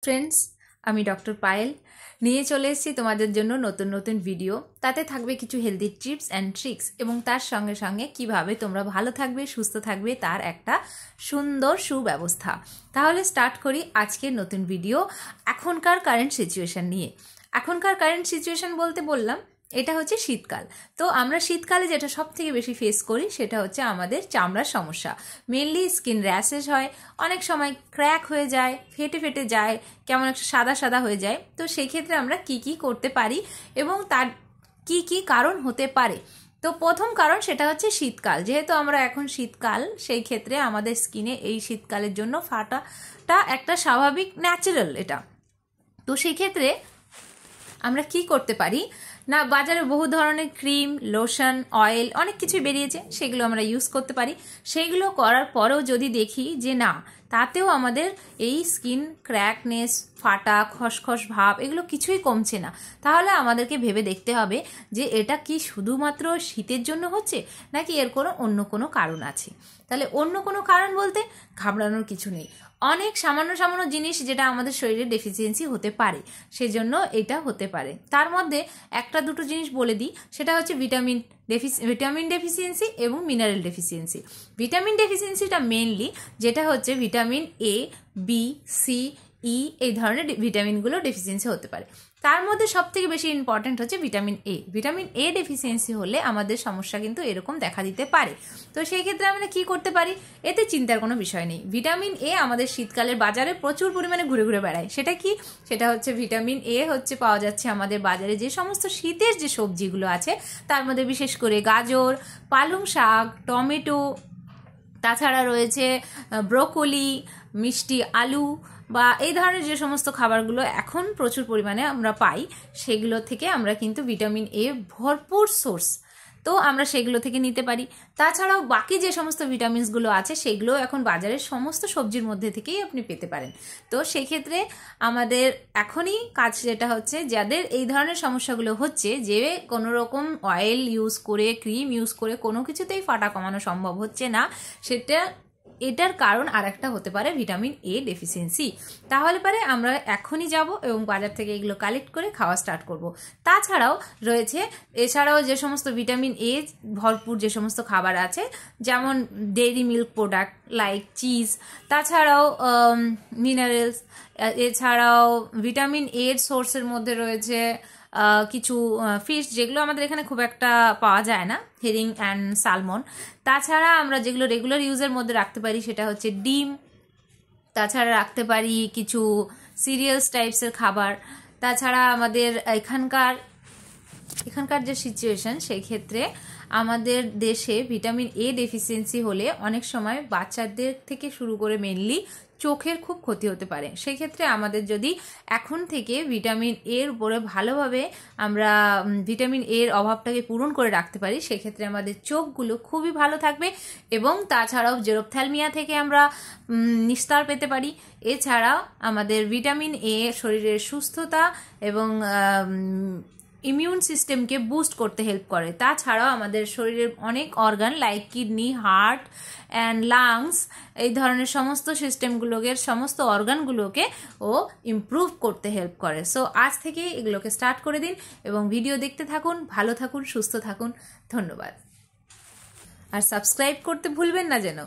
Friends, আমি doctor Payel নিয়ে চলে এসেছি তোমাদের জন্য নতুন নতুন ভিডিও। তাতে থাকবে কিছু হেলদি টিপস অ্যান্ড ট্রিক্স এবং তার সঙ্গে সঙ্গে কিভাবে তোমরা ভালো থাকবে, সুস্থ থাকবে তার একটা সুন্দর সুব্যবস্থা। তাহলে স্টার্ট করি আজকের নতুন ভিডিও এখনকার কারেন্ট সিচুয়েশন নিয়ে। এখনকার কারেন্ট সিচুয়েশন বলতে বললাম এটা হচ্ছে শীতকাল। তো আমরা শীতকালে যেটা সব থেকে বেশি ফেস করি সেটা হচ্ছে আমাদের চামড়ার সমস্যা। মেনলি স্কিন র্যাশেস হয়, অনেক সময় ক্র্যাক হয়ে যায়, ফেটে ফেটে যায়, কেমন একটা সাদা সাদা হয়ে যায়। তো সেই ক্ষেত্রে আমরা কি করতে পারি এবং তার কি কারণ হতে পারে। তো প্রথম কারণ সেটা হচ্ছে শীতকাল। যেহেতু আমরা এখন শীতকাল, সেই ক্ষেত্রে আমাদের স্কিনে এই শীতকালের জন্য ফাটাটা একটা স্বাভাবিক ন্যাচারাল এটা। তো সেই ক্ষেত্রে আমরা কি করতে পারি না, বাজারে বহু ধরনের ক্রিম, লোশন, অয়েল অনেক কিছুই বেরিয়েছে, সেগুলো আমরা ইউজ করতে পারি। সেইগুলো করার পরেও যদি দেখি যে না, তাতেও আমাদের এই স্কিন ক্র্যাকনেস, ফাটা, খসখস ভাব এগুলো কিছুই কমছে না, তাহলে আমাদেরকে ভেবে দেখতে হবে যে এটা কি শুধুমাত্র শীতের জন্য হচ্ছে নাকি এর অন্য কোনো কারণ আছে। তাহলে অন্য কোনো কারণ বলতে ঘাবড়ানোর কিছু নেই। অনেক সামান্য সামান্য জিনিস যেটা আমাদের শরীরে ডেফিসিয়েন্সি হতে পারে, সেজন্য এটা হতে পারে। তার মধ্যে একটা দুটো জিনিস বলে দিই, সেটা হচ্ছে ভিটামিন ডেফিসিয়েন্সি এবং মিনারেল ডেফিসিয়েন্সি। ভিটামিন ডেফিসিয়েন্সিটা মেনলি যেটা হচ্ছে ভিটামিন এ, বি, সি, ই এই ধরনের ভিটামিনগুলো ডেফিসিয়েন্সি হতে পারে। তার মধ্যে সব থেকে বেশি ইম্পর্টেন্ট হচ্ছে vitamin A. Vitamin A deficiency হলে আমাদের সমস্যা কিন্তু এরকম দেখা দিতে পারে। তো সেই ক্ষেত্রে আমরা কি করতে পারি, এতে চিন্তার কোনো বিষয় নেই। ভিটামিন এ আমাদের শীতকালের বাজারে প্রচুর পরিমাণে ঘুরে ঘুরে বেড়ায়। সেটা কি, সেটা হচ্ছে ভিটামিন এ হচ্ছে পাওয়া যাচ্ছে আমাদের বাজারে যে সমস্ত শীতের যে সবজিগুলো আছে তার মধ্যে, বিশেষ করে গাজর, পালং শাক, টমেটো, তাছাড়া রয়েছে ব্রোকলি, মিষ্টি আলু বা এই ধরনের যে সমস্ত খাবারগুলো এখন প্রচুর পরিমাণে আমরা পাই, সেগুলো থেকে আমরা কিন্তু ভিটামিন এ ভরপুর সোর্স। তো আমরা সেগুলো থেকে নিতে পারি। তাছাড়াও বাকি যে সমস্ত ভিটামিনসগুলো আছে সেগুলো এখন বাজারের সমস্ত সবজির মধ্যে থেকেই আপনি পেতে পারেন। তো সেই ক্ষেত্রে আমাদের এখনই কাজ যেটা হচ্ছে, যাদের এই ধরনের সমস্যাগুলো হচ্ছে, যে কোনো রকম অয়েল ইউজ করে, ক্রিম ইউজ করে কোনো কিছুতেই ফাটা কমানো সম্ভব হচ্ছে না, এটার কারণ আর একটা হতে পারে ভিটামিন এ ডেফিসিয়েন্সি। তাহলে পারে আমরা এখনই যাব এবং বাজার থেকে এগুলো কালেক্ট করে খাওয়া স্টার্ট করব। তাছাড়াও রয়েছে, এছাড়াও যে সমস্ত ভিটামিন এ ভরপুর যে সমস্ত খাবার আছে, যেমন dairy milk product like cheese, তাছাড়াও মিনারেলস, এছাড়াও ভিটামিন এর সোর্সের মধ্যে রয়েছে কিছু ফিশ, যেগুলো আমাদের এখানে খুব একটা পাওয়া যায় না, হেরিং অ্যান্ড সালমন। তাছাড়া আমরা যেগুলো রেগুলার ইউজের মধ্যে রাখতে পারি সেটা হচ্ছে ডিম। তাছাড়া রাখতে পারি কিছু সিরিয়ালস টাইপসের খাবার। তাছাড়া আমাদের এখানকার যে সিচুয়েশন, সেই ক্ষেত্রে আমাদের দেশে ভিটামিন এ ডেফিসিয়েন্সি হলে অনেক সময় বাচ্চাদের থেকে শুরু করে মেনলি চোখের খুব ক্ষতি হতে পারে। সেই ক্ষেত্রে আমাদের যদি এখন থেকে ভিটামিন এর উপরে ভালোভাবে আমরা ভিটামিন এর অভাবটাকে পূরণ করে রাখতে পারি, সেক্ষেত্রে আমাদের চোখগুলো খুবই ভালো থাকবে এবং তাছাড়াও জেরোপথ্যালমিয়া থেকে আমরা নিস্তার পেতে পারি। এছাড়াও আমাদের ভিটামিন এ শরীরের সুস্থতা এবং ইমিউন সিস্টেমকে বুস্ট করতে হেল্প করে। তাছাড়াও আমাদের শরীরের অনেক organ like kidney, heart and lungs এই ধরনের সমস্ত সিস্টেমগুলোকে, সমস্ত অর্গানগুলোকে ও ইমপ্রুভ করতে হেল্প করে। সো আজ থেকে এগুলোকে স্টার্ট করে দিন এবং ভিডিও দেখতে থাকুন, ভালো থাকুন, সুস্থ থাকুন। ধন্যবাদ। আর সাবস্ক্রাইব করতে ভুলবেন না যেন।